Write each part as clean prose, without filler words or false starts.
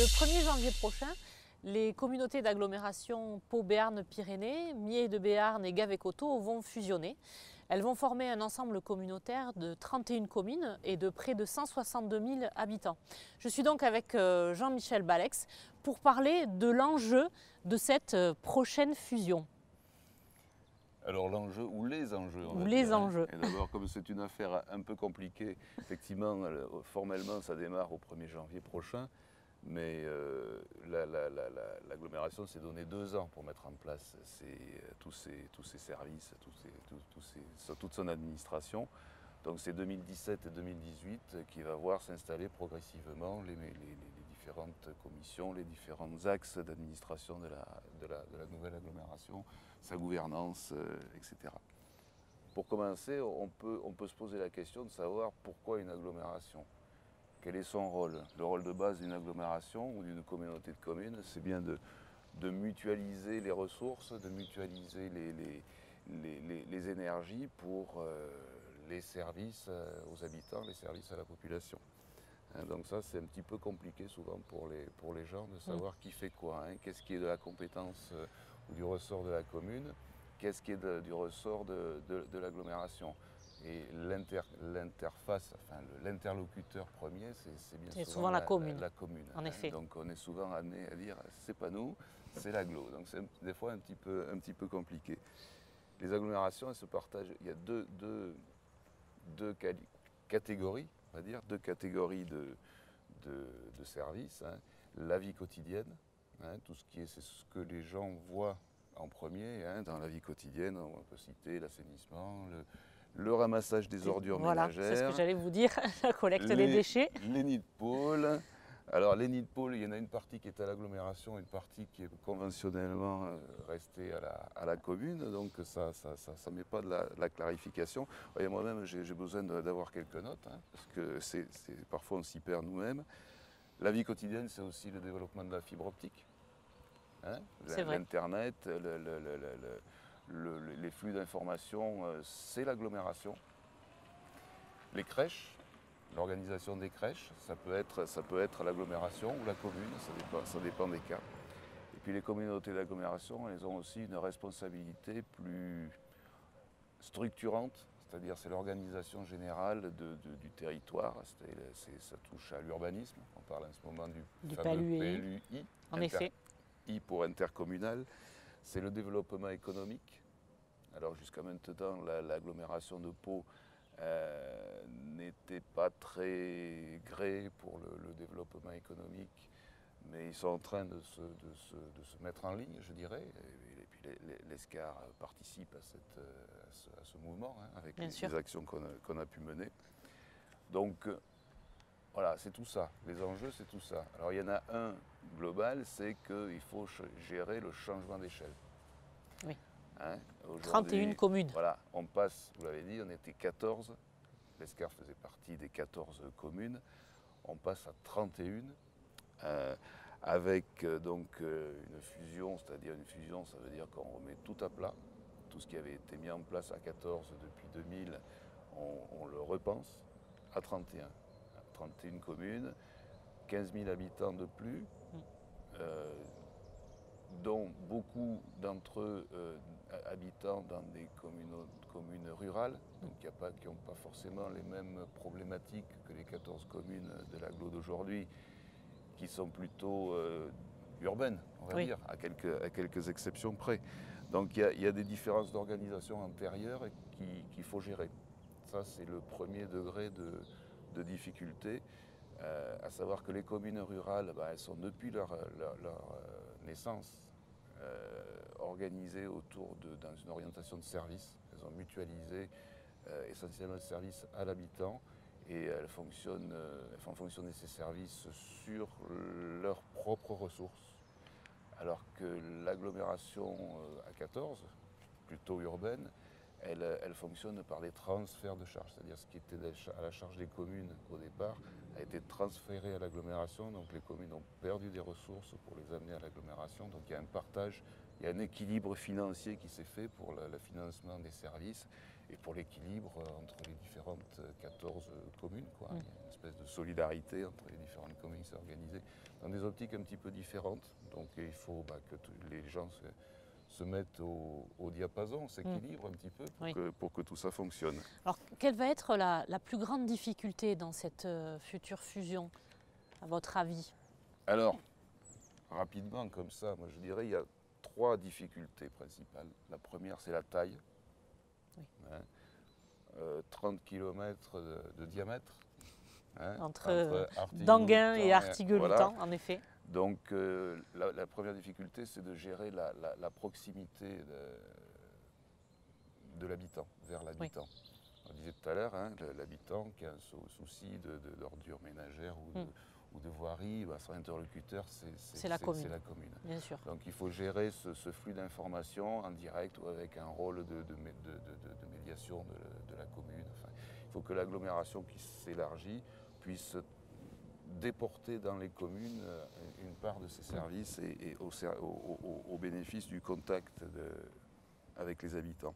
Le 1er janvier prochain, les communautés d'agglomération Pau-Béarn-Pyrénées, Mier de Béarn et Gave-et-Coteaux vont fusionner. Elles vont former un ensemble communautaire de 31 communes et de près de 162 000 habitants. Je suis donc avec Jean-Michel Balex pour parler de l'enjeu de cette prochaine fusion. Alors l'enjeu ou les enjeux, on va les dire, enjeux. Et d'abord, comme c'est une affaire un peu compliquée, effectivement, formellement, ça démarre au 1er janvier prochain, mais l'agglomération s'est donné 2 ans pour mettre en place tous ces services, toute son administration. Donc c'est 2017 et 2018 qui va voir s'installer progressivement les différentes commissions, les différents axes d'administration de la nouvelle agglomération, sa gouvernance, etc. Pour commencer, on peut se poser la question de savoir pourquoi une agglomération. Quel est son rôle? Le rôle de base d'une agglomération ou d'une communauté de communes, c'est bien de mutualiser les ressources, de mutualiser les énergies pour les services aux habitants, les services à la population. Donc ça, c'est un petit peu compliqué souvent pour les gens de savoir qui fait quoi. Qu'est-ce qui est de la compétence ou du ressort de la commune, qu'est-ce qui est du ressort de l'agglomération. Et l'interface, enfin l'interlocuteur premier, c'est bien souvent la commune. La commune. En effet. Donc on est souvent amené à dire c'est pas nous, c'est l'agglo. Donc c'est des fois un petit peu compliqué. Les agglomérations, elles se partagent. Il y a deux catégories, on va dire, 2 catégories de services. La vie quotidienne, tout ce qui est, c'est ce que les gens voient en premier dans la vie quotidienne. On peut citer l'assainissement, le ramassage des ordures ménagères. Voilà, c'est ce que j'allais vous dire, la collecte des déchets. Les nids de poules. Alors les nids de poules, il y en a une partie qui est à l'agglomération, une partie qui est conventionnellement restée à la commune, donc ça ne met pas de la clarification. Et moi-même, j'ai besoin d'avoir quelques notes, parce que parfois on s'y perd nous-mêmes. La vie quotidienne, c'est aussi le développement de la fibre optique. L'Internet, les flux d'informations, c'est l'agglomération. Les crèches, l'organisation des crèches, ça peut être l'agglomération ou la commune, ça dépend des cas. Et puis les communautés d'agglomération, elles ont aussi une responsabilité plus structurante, c'est-à-dire c'est l'organisation générale du territoire, ça touche à l'urbanisme, on parle en ce moment du fameux PLUI, en effet. I pour intercommunal, c'est le développement économique. Alors jusqu'à maintenant, l'agglomération de Pau n'était pas très gré pour le développement économique, mais ils sont en train de se mettre en ligne, je dirais. Et puis l'ESCAR participe à ce mouvement avec les actions qu'on a pu mener. Donc voilà, c'est tout ça. Les enjeux, c'est tout ça. Alors il y en a un global, c'est qu'il faut gérer le changement d'échelle. Oui. 31 communes. Voilà, on passe, vous l'avez dit, on était 14. L'ESCAR faisait partie des 14 communes. On passe à 31, avec donc une fusion, c'est-à-dire une fusion, ça veut dire qu'on remet tout à plat. Tout ce qui avait été mis en place à 14 depuis 2000, on le repense à 31. 31 communes, 15 000 habitants de plus, dont beaucoup d'entre eux habitant dans des communes rurales, donc qui n'ont pas forcément les mêmes problématiques que les 14 communes de l'agglo d'aujourd'hui, qui sont plutôt urbaines, on va dire, à quelques exceptions près. Donc il y a des différences d'organisation antérieures qu'il faut gérer. Ça, c'est le premier degré de difficulté, à savoir que les communes rurales, elles sont depuis leur naissance organisées dans une orientation de service. Elles ont mutualisé essentiellement le service à l'habitant et elles font fonctionner ces services sur leurs propres ressources. Alors que l'agglomération à 14, plutôt urbaine, elle fonctionne par des transferts de charges, c'est-à-dire ce qui était à la charge des communes au départ a été transféré à l'agglomération, donc les communes ont perdu des ressources pour les amener à l'agglomération, donc il y a un partage, il y a un équilibre financier qui s'est fait pour le financement des services et pour l'équilibre entre les différentes 14 communes, quoi. Il y a une espèce de solidarité entre les différentes communes qui s'est organisée dans des optiques un petit peu différentes, donc il faut que les gens se mettent au diapason, s'équilibrent un petit peu pour que tout ça fonctionne. Alors, quelle va être la plus grande difficulté dans cette future fusion, à votre avis? Alors, rapidement comme ça, moi je dirais il y a 3 difficultés principales. La première, c'est la taille. Oui. 30 km de diamètre. Entre d'Anguin et Artigues-Lutan, voilà. En effet. Donc la première difficulté, c'est de gérer la proximité de l'habitant, vers l'habitant. Oui. On disait tout à l'heure, l'habitant qui a un souci d'ordures ménagères ou de voirie, son interlocuteur, c'est la commune. Bien sûr. Donc il faut gérer ce flux d'informations en direct ou avec un rôle de médiation de la commune. Enfin, il faut que l'agglomération qui s'élargit puisse déporter dans les communes une part de ses services et au bénéfice du contact avec les habitants.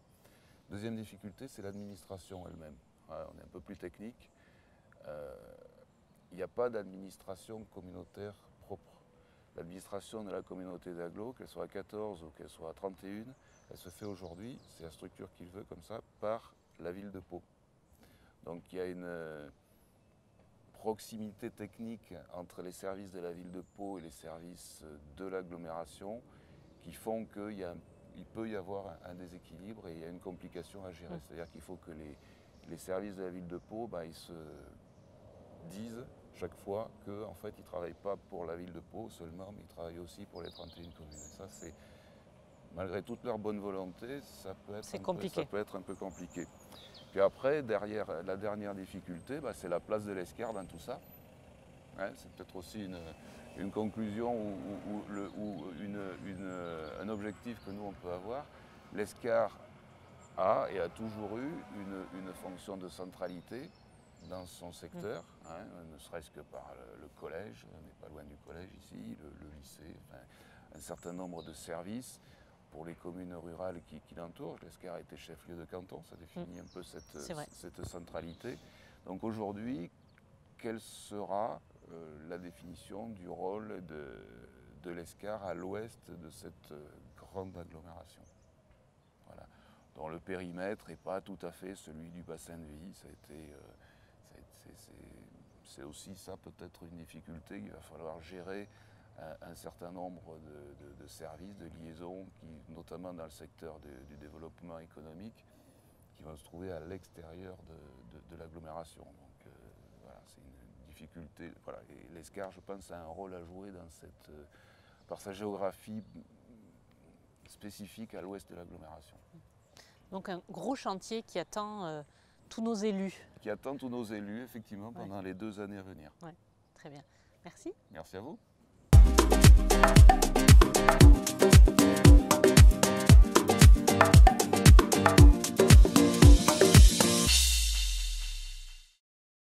Deuxième difficulté, c'est l'administration elle-même. On est un peu plus technique. Il n'y a pas d'administration communautaire propre. L'administration de la communauté d'agglo, qu'elle soit à 14 ou qu'elle soit à 31, elle se fait aujourd'hui, c'est la structure qu'il veut comme ça, par la ville de Pau. Donc il y a une proximité technique entre les services de la ville de Pau et les services de l'agglomération qui font qu'il peut y avoir un déséquilibre et il y a une complication à gérer. C'est-à-dire qu'il faut que les services de la ville de Pau, ils se disent chaque fois qu'en fait, ils ne travaillent pas pour la ville de Pau seulement, mais ils travaillent aussi pour les 31 communes. Et ça, c'est, malgré toute leur bonne volonté, ça peut être un peu compliqué. Puis après, derrière, la dernière difficulté, c'est la place de l'Escar dans tout ça. C'est peut-être aussi une conclusion ou un objectif que nous, on peut avoir. L'Escar a et a toujours eu une fonction de centralité dans son secteur, ne serait-ce que par le collège, on n'est pas loin du collège ici, le lycée, un certain nombre de services pour les communes rurales qui l'entourent. L'Escar a été chef-lieu de canton, ça définit un peu cette centralité. Donc aujourd'hui, quelle sera la définition du rôle de l'Escar à l'ouest de cette grande agglomération, voilà, dont le périmètre n'est pas tout à fait celui du bassin de vie. C'est aussi ça peut-être une difficulté. Il va falloir gérer un certain nombre de services, de liaisons, notamment dans le secteur du développement économique, qui vont se trouver à l'extérieur de l'agglomération. Donc voilà, c'est une difficulté. Voilà. Et l'Escar, je pense, a un rôle à jouer par sa géographie spécifique à l'ouest de l'agglomération. Donc un gros chantier qui attend tous nos élus. Qui attend tous nos élus, effectivement, pendant les 2 années à venir. Ouais, très bien. Merci. Merci à vous.